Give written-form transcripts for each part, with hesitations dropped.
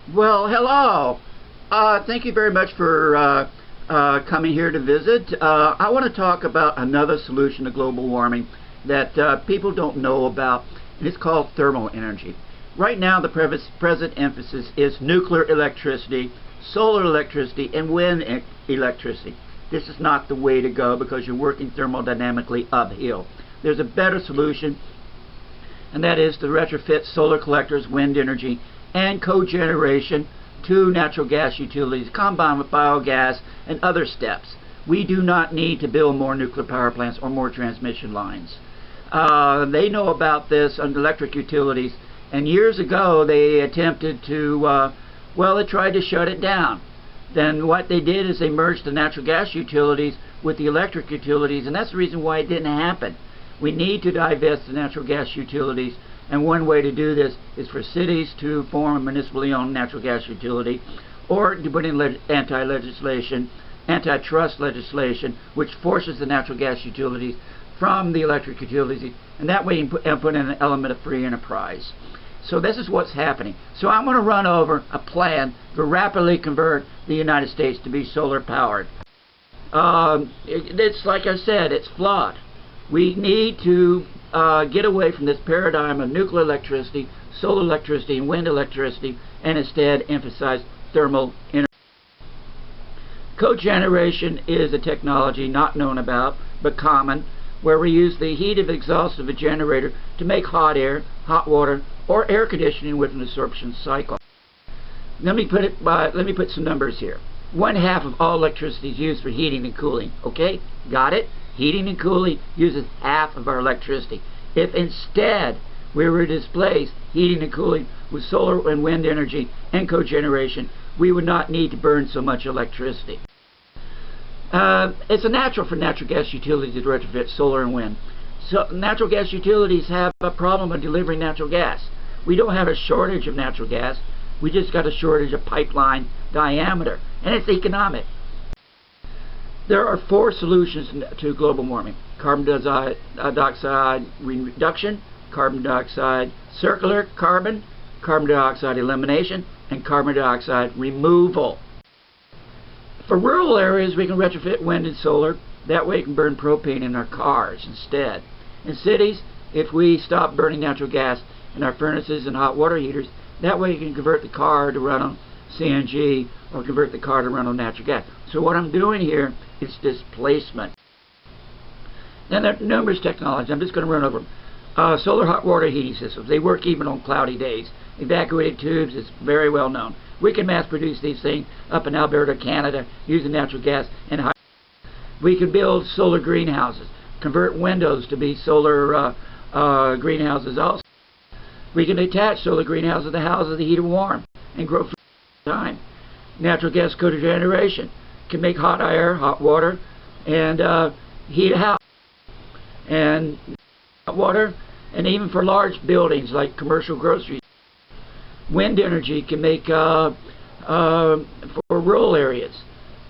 Well, hello. Thank you very much for coming here to visit. I want to talk about another solution to global warming that people don't know about, and it's called thermal energy. Right now, the present emphasis is nuclear electricity, solar electricity, and wind electricity. This is not the way to go because you're working thermodynamically uphill. There's a better solution, and that is to retrofit solar collectors, wind energy, and cogeneration to natural gas utilities, combined with biogas and other steps. We do not need to build more nuclear power plants or more transmission lines. They know about this on electric utilities, and years ago they attempted to, they tried to shut it down. Then what they did is they merged the natural gas utilities with the electric utilities, and that's the reason why it didn't happen. We need to divest the natural gas utilities, and one way to do this is for cities to form a municipally owned natural gas utility, or to put in antitrust legislation, which forces the natural gas utilities from the electric utilities, and that way you can put in an element of free enterprise. So this is what's happening. So I'm going to run over a plan to rapidly convert the United States to be solar powered. It's like I said, it's flawed. We need to get away from this paradigm of nuclear electricity, solar electricity, and wind electricity, and instead emphasize thermal energy. Cogeneration is a technology not known about, but common, where we use the heat of exhaust of a generator to make hot air, hot water, or air conditioning with an absorption cycle. Let me put some numbers here. 1/2 of all electricity is used for heating and cooling. Okay, got it? Heating and cooling uses half of our electricity. If instead we were to displace heating and cooling with solar and wind energy and cogeneration, we would not need to burn so much electricity. It's a natural for natural gas utilities to retrofit solar and wind. So natural gas utilities have a problem of delivering natural gas. We don't have a shortage of natural gas. We just got a shortage of pipeline diameter, and it's economic. There are 4 solutions to global warming: carbon dioxide reduction, carbon dioxide circular carbon dioxide elimination, and carbon dioxide removal. For rural areas, we can retrofit wind and solar. That way we can burn propane in our cars instead. In cities, if we stop burning natural gas in our furnaces and hot water heaters, that way you can convert the car to run on CNG or convert the car to run on natural gas. So what I'm doing here is displacement. Then there are numerous technologies. I'm just going to run over them. Solar hot water heating systems. They work even on cloudy days. Evacuated tubes is very well known. We can mass produce these things up in Alberta, Canada, using natural gas and hydrogen. We can build solar greenhouses, convert windows to be solar greenhouses also. We can attach solar greenhouses to houses the heat and warm and grow food all the time. Natural gas cogeneration can make hot air, hot water, and heat a house. And hot water, and even for large buildings like commercial groceries. Wind energy can make, for rural areas,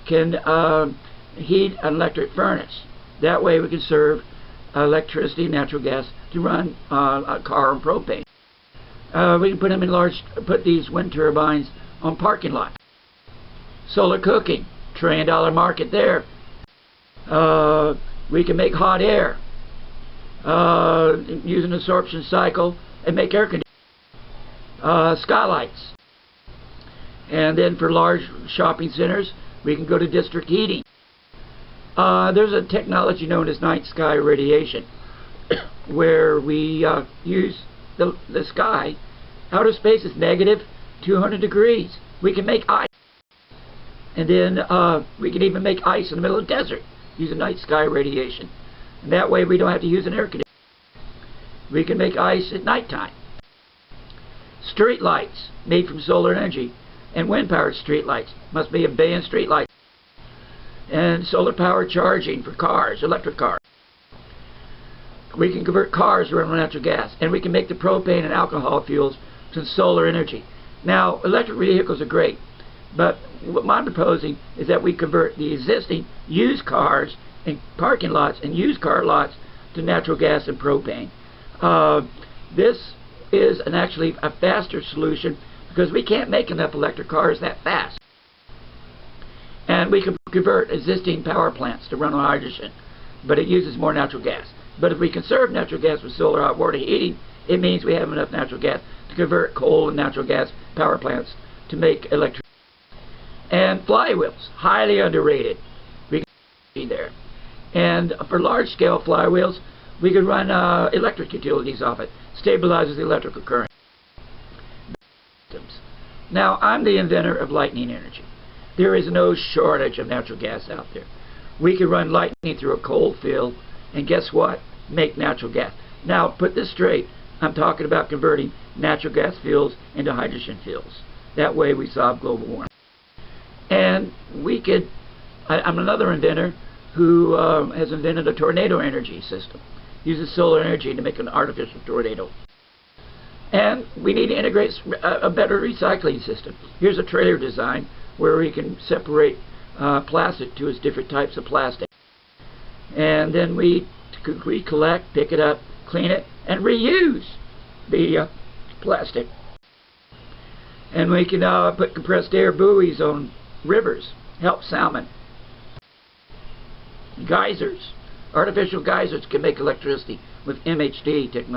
can heat an electric furnace. That way we can serve electricity and natural gas to run a car on propane. We can put these wind turbines on parking lots. Solar cooking, $1 trillion market there. We can make hot air, use an absorption cycle and make air conditioning. Skylights. And then for large shopping centers, we can go to district heating. There's a technology known as night sky radiation, where we use the sky. Outer space is negative 200 degrees. We can make ice. And then we can even make ice in the middle of the desert using night sky radiation. And that way we don't have to use an air conditioner. We can make ice at nighttime. Street lights made from solar energy and wind-powered street lights. Must be 1 billion street lights. And solar-powered charging for cars, electric cars. We can convert cars to run on natural gas, and we can make the propane and alcohol fuels from solar energy. Now, electric vehicles are great, but what I'm proposing is that we convert the existing used cars and parking lots and used car lots to natural gas and propane. This is actually a faster solution because we can't make enough electric cars that fast. And we can convert existing power plants to run on hydrogen, but it uses more natural gas. But if we conserve natural gas with solar hot water heating, it means we have enough natural gas to convert coal and natural gas power plants to make electricity. And flywheels, highly underrated. We can be there. And for large-scale flywheels, we could run electric utilities off it. Stabilizes the electrical current. Now, I'm the inventor of lightning energy. There is no shortage of natural gas out there. We could run lightning through a coal field, and guess what? Make natural gas. Now, put this straight. I'm talking about converting natural gas fields into hydrogen fields. That way we solve global warming. And we could, I'm another inventor who has invented a tornado energy system. Uses solar energy to make an artificial tornado. And we need to integrate a better recycling system. Here's a trailer design where we can separate plastic to its different types of plastic. And then we collect, pick it up, clean it, and reuse the plastic. And we can put compressed air buoys on rivers, help salmon. Geysers, artificial geysers can make electricity with MHD technology.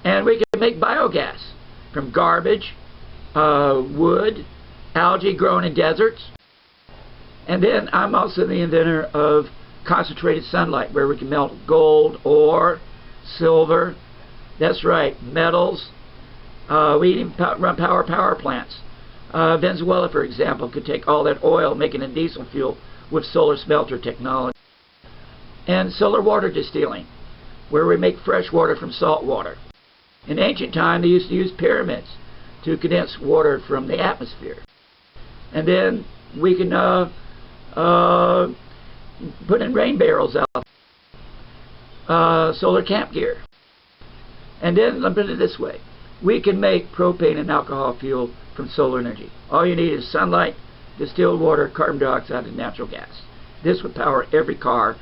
And we can make biogas from garbage, wood, algae grown in deserts. And then I'm also the inventor of concentrated sunlight, where we can melt gold, ore, silver. That's right, metals. We even run power plants. Venezuela, for example, could take all that oil, make it a diesel fuel with solar smelter technology. And solar water distilling, where we make fresh water from salt water. In ancient time, they used to use pyramids to condense water from the atmosphere. And then we can put in rain barrels out, solar camp gear. And then, let me put it this way, we can make propane and alcohol fuel from solar energy. All you need is sunlight, distilled water, carbon dioxide, and natural gas. This would power every car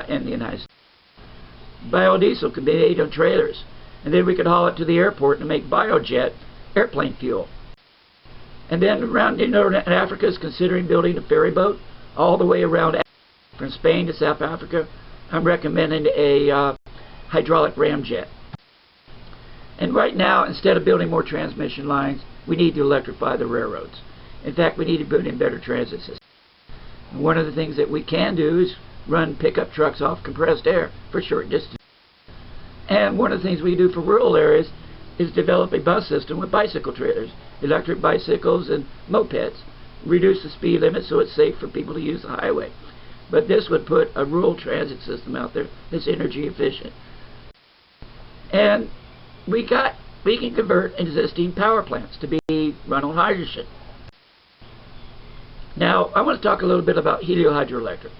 in the United States. Biodiesel can be made on trailers, and then we could haul it to the airport and make biojet airplane fuel. And then around, Africa is considering building a ferry boat all the way around from Spain to South Africa. I'm recommending a hydraulic ramjet. And right now, instead of building more transmission lines, we need to electrify the railroads. In fact, we need to put in better transit systems. And one of the things that we can do is run pickup trucks off compressed air for short distances. And one of the things we do for rural areas is develop a bus system with bicycle trailers, electric bicycles and mopeds. Reduce the speed limit so it's safe for people to use the highway. But this would put a rural transit system out there that's energy efficient. And we can convert existing power plants to be run on hydrogen. Now, I want to talk a little bit about HelioHydroElectric.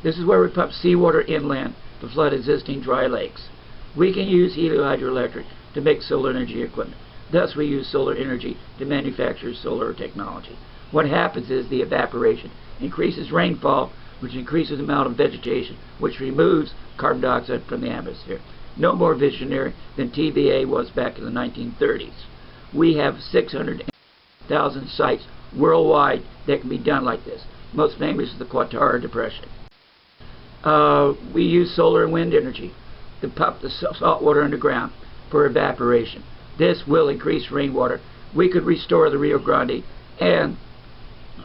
This is where we pump seawater inland to flood existing dry lakes. We can use HelioHydroElectric to make solar energy equipment. Thus, we use solar energy to manufacture solar technology. What happens is the evaporation increases rainfall, which increases the amount of vegetation, which removes carbon dioxide from the atmosphere. No more visionary than TVA was back in the 1930s. We have 600,000 sites worldwide that can be done like this. Most famous is the Quattara Depression. We use solar and wind energy to pump the salt water underground for evaporation. This will increase rainwater. We could restore the Rio Grande and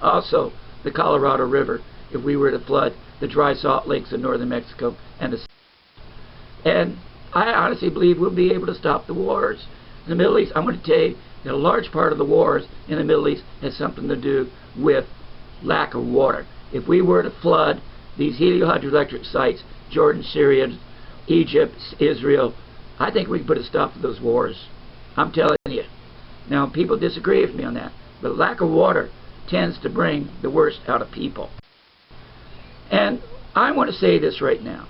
also the Colorado River if we were to flood the dry salt lakes in northern Mexico and I honestly believe we'll be able to stop the wars in the Middle East. I'm going to tell you that a large part of the wars in the Middle East has something to do with lack of water. If we were to flood these HelioHydroElectric sites, Jordan, Syria, Egypt, Israel, I think we can put a stop to those wars. I'm telling you. Now, people disagree with me on that, but lack of water tends to bring the worst out of people. And I want to say this right now.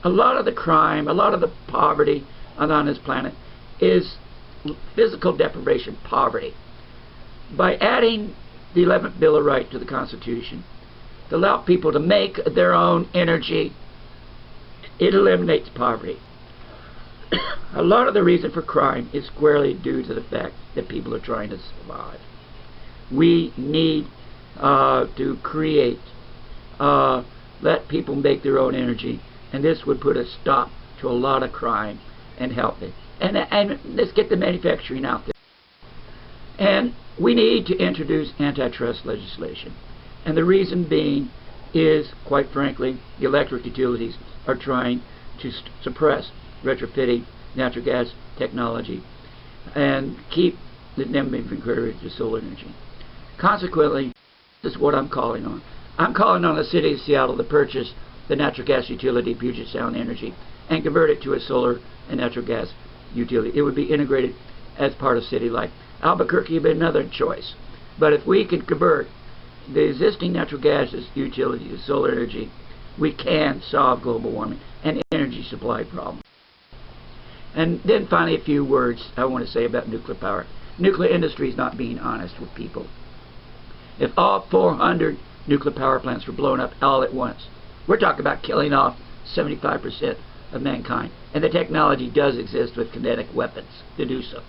A lot of the crime, a lot of the poverty on this planet is physical deprivation, poverty. By adding the 11th Bill of Rights to the Constitution to allow people to make their own energy, it eliminates poverty. A lot of the reason for crime is squarely due to the fact that people are trying to survive. We need to create, let people make their own energy, and this would put a stop to a lot of crime and help it. And let's get the manufacturing out there. And we need to introduce antitrust legislation. And the reason being is, quite frankly, the electric utilities are trying to suppress retrofitting natural gas technology and keep them being converted to solar energy. Consequently, this is what I'm calling on. I'm calling on the city of Seattle to purchase the natural gas utility Puget Sound Energy and convert it to a solar and natural gas utility. It would be integrated as part of city life. Albuquerque would be another choice. But if we can convert the existing natural gas utility to solar energy, we can solve global warming and energy supply problems. And then finally, a few words I want to say about nuclear power. Nuclear industry is not being honest with people. If all 400 nuclear power plants were blown up all at once, we're talking about killing off 75% of mankind. And the technology does exist with kinetic weapons to do so.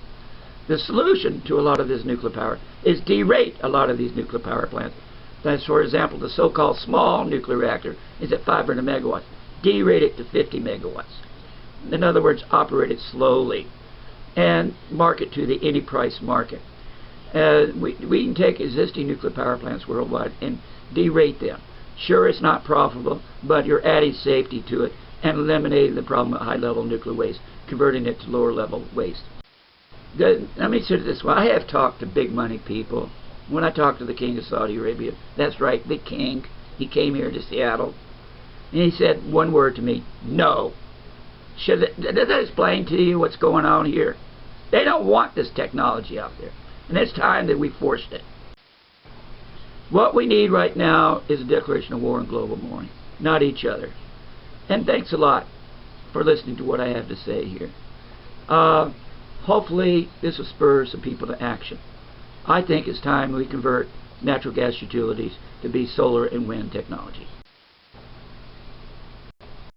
The solution to a lot of this nuclear power is derate a lot of these nuclear power plants. That's, for example, the so-called small nuclear reactor is at 500 megawatts. Derate it to 50 megawatts. In other words, operate it slowly and market to the any price market. We can take existing nuclear power plants worldwide and derate them. Sure, it's not profitable, but you're adding safety to it and eliminating the problem of high-level nuclear waste, converting it to lower-level waste. Let me say it this way. I have talked to big money people. When I talked to the King of Saudi Arabia, that's right, the King, he came here to Seattle, and he said one word to me: no. Does that explain to you what's going on here? They don't want this technology out there, and it's time that we forced it. What we need right now is a declaration of war on global warming, not each other. And thanks a lot for listening to what I have to say here. Hopefully this will spur some people to action. I think it's time we convert natural gas utilities to be solar and wind technology.